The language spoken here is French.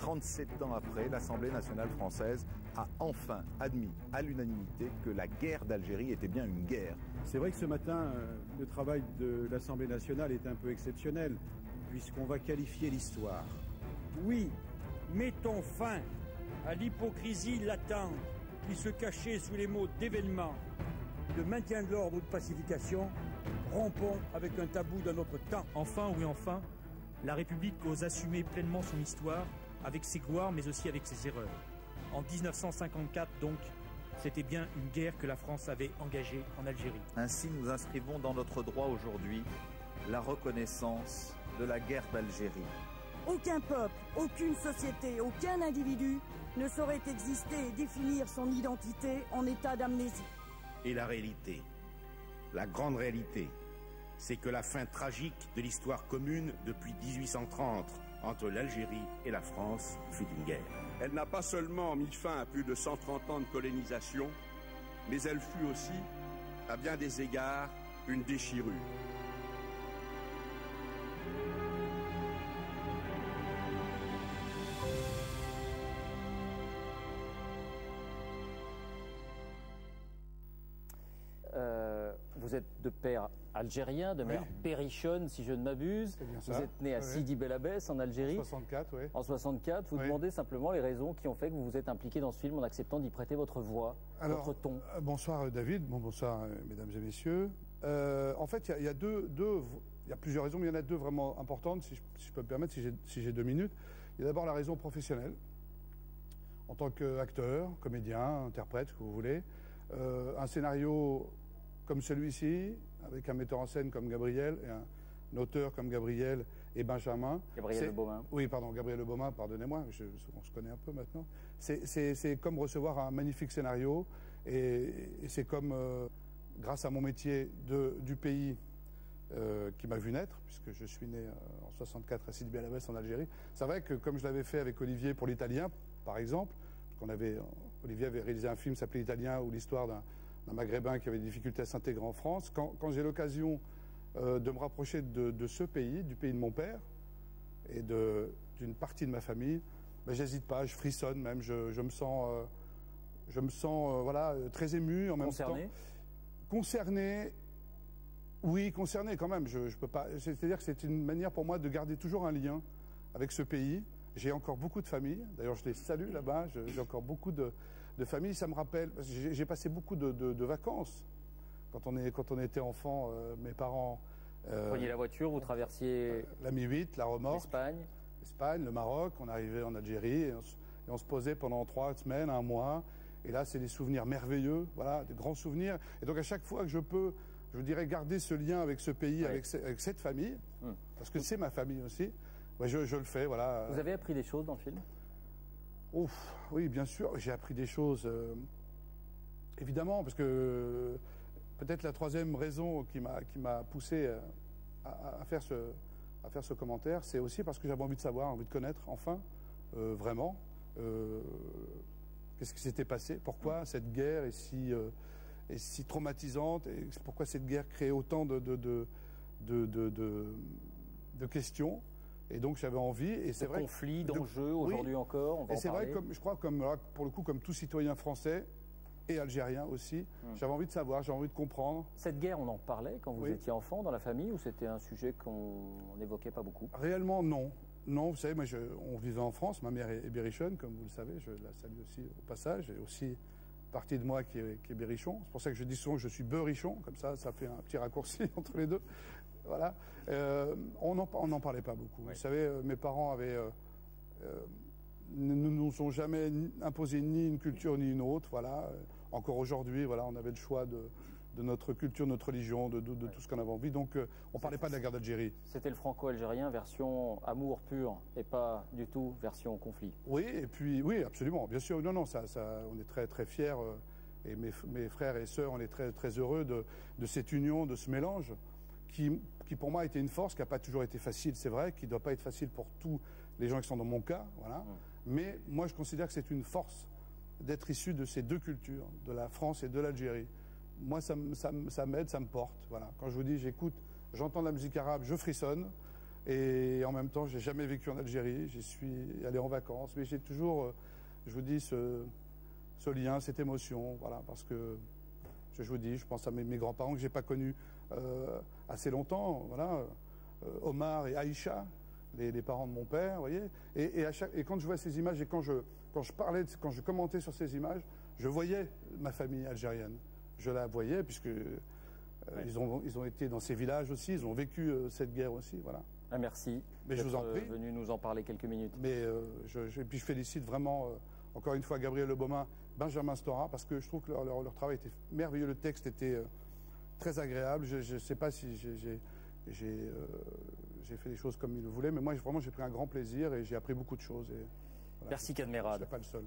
37 ans après, l'Assemblée nationale française a enfin admis à l'unanimité que la guerre d'Algérie était bien une guerre. C'est vrai que ce matin, le travail de l'Assemblée nationale est un peu exceptionnel, puisqu'on va qualifier l'histoire. Oui, mettons fin à l'hypocrisie latente qui se cachait sous les mots d'événement, de maintien de l'ordre ou de pacification. Rompons avec un tabou de notre temps. Enfin, oui enfin, la République ose assumer pleinement son histoire, avec ses gloires mais aussi avec ses erreurs. En 1954 donc, c'était bien une guerre que la France avait engagée en Algérie. Ainsi, nous inscrivons dans notre droit aujourd'hui la reconnaissance de la guerre d'Algérie. Aucun peuple, aucune société, aucun individu ne saurait exister et définir son identité en état d'amnésie. Et la réalité, la grande réalité, c'est que la fin tragique de l'histoire commune depuis 1830 entre l'Algérie et la France fut une guerre. Elle n'a pas seulement mis fin à plus de 130 ans de colonisation, mais elle fut aussi, à bien des égards, une déchirure. Vous êtes de père algérien, de mère berrichonne, si je ne m'abuse. Vous êtes né à Sidi Bel Abbès, en Algérie. En 64, oui. En 64, vous demandez simplement les raisons qui ont fait que vous vous êtes impliqué dans ce film en acceptant d'y prêter votre voix, votre ton. Bonsoir David, bonsoir mesdames et messieurs. En fait, il y a plusieurs raisons, mais il y en a deux vraiment importantes, si je peux me permettre, si j'ai 2 minutes. Il y a d'abord la raison professionnelle. En tant qu'acteur, comédien, interprète, ce que vous voulez. Un scénario comme celui-ci, avec un metteur en scène comme Gabriel, et un auteur comme Gabriel et Benjamin. Gabriel Le Beaumain. Oui, pardon, Gabriel Le Beaumain, pardonnez-moi, on se connaît un peu maintenant. C'est comme recevoir un magnifique scénario, et c'est comme, grâce à mon métier du pays qui m'a vu naître, puisque je suis né en 64 à Sidi Bel Abbès en Algérie. C'est vrai que comme je l'avais fait avec Olivier pour l'Italien, par exemple, Olivier avait réalisé un film qui s'appelait l'Italien, où l'histoire d'un Maghrébin qui avait des difficultés à s'intégrer en France. Quand j'ai l'occasion de me rapprocher de ce pays, du pays de mon père, et d'une partie de ma famille, ben, j'hésite pas, je frissonne même, je me sens voilà, très ému en même temps. Concerné. Oui, concerné quand même. Je peux pas. C'est-à-dire que c'est une manière pour moi de garder toujours un lien avec ce pays. J'ai encore beaucoup de familles. D'ailleurs, je les salue là-bas. J'ai encore beaucoup de familles. Ça me rappelle. J'ai passé beaucoup de vacances quand on était enfant. Mes parents. Vous preniez la voiture, vous traversiez. La Mi-8, la remorque. L'Espagne, le Maroc. On arrivait en Algérie et on se posait pendant 3 semaines, 1 mois. Et là, c'est des souvenirs merveilleux. Voilà, des grands souvenirs. Et donc, à chaque fois que je peux, je dirais, garder ce lien avec ce pays, avec cette famille, parce que c'est ma famille aussi. Ouais, je le fais, voilà. Vous avez appris des choses dans le film ? Ouf, oui, bien sûr, j'ai appris des choses, évidemment, parce que peut-être la troisième raison qui m'a poussé à faire ce commentaire, c'est aussi parce que j'avais envie de savoir, envie de connaître, enfin, vraiment, qu'est-ce qui s'était passé, pourquoi cette guerre est si traumatisante, et pourquoi cette guerre crée autant de questions. Et donc j'avais envie, et c'est vrai, conflits, d'enjeux aujourd'hui encore. On va et c'est vrai, parler. je crois, pour le coup, comme tout citoyen français et algérien aussi, j'avais envie de savoir, j'avais envie de comprendre. Cette guerre, on en parlait quand vous étiez enfant dans la famille, ou c'était un sujet qu'on n'évoquait pas beaucoup ? Réellement, non. Non, vous savez, moi, on vivait en France. Ma mère est berrichonne, comme vous le savez. Je la salue aussi au passage, et aussi partie de moi qui est berrichon. C'est pour ça que je dis souvent que je suis beurrichon, comme ça fait un petit raccourci entre les deux. Voilà. On n'en parlait pas beaucoup. Vous savez, mes parents ne nous ont jamais imposé ni une culture ni une autre. Voilà. Encore aujourd'hui, voilà, on avait le choix de notre culture, notre religion, de tout ce qu'on avait envie. Donc, on parlait pas de la guerre d'Algérie. C'était le franco-algérien version amour pur et pas du tout version conflit. Oui, et puis, oui, absolument. Bien sûr, non, ça, on est très, très fiers. Et mes frères et sœurs, on est très, très heureux de cette union, de ce mélange. Qui pour moi a été une force, qui n'a pas toujours été facile, c'est vrai, qui ne doit pas être facile pour tous les gens qui sont dans mon cas, voilà. Mais moi, je considère que c'est une force d'être issu de ces deux cultures, de la France et de l'Algérie. Moi, ça m'aide, ça me porte, voilà. Quand je vous dis, j'écoute, j'entends de la musique arabe, je frissonne. Et en même temps, j'ai jamais vécu en Algérie. J'y suis allé en vacances, mais j'ai toujours, je vous dis, ce lien, cette émotion, voilà, parce que je vous dis, je pense à mes grands-parents que j'ai pas connus assez longtemps, voilà, Omar et Aïcha, les parents de mon père, vous voyez. Et quand je vois ces images et quand je commentais sur ces images, je voyais ma famille algérienne. Je la voyais puisque ils ont été dans ces villages aussi, ils ont vécu cette guerre aussi, voilà. Ah, merci. Mais je vous en prie. Venu nous en parler quelques minutes. Mais puis je félicite vraiment encore une fois Gabriel Le Baumin, Benjamin Stora, parce que je trouve que leur travail était merveilleux. Le texte était très agréable. Je ne sais pas si j'ai fait les choses comme il le voulait, mais moi vraiment j'ai pris un grand plaisir et j'ai appris beaucoup de choses. Et, voilà, merci Kad Merad. Je ne suis pas le seul.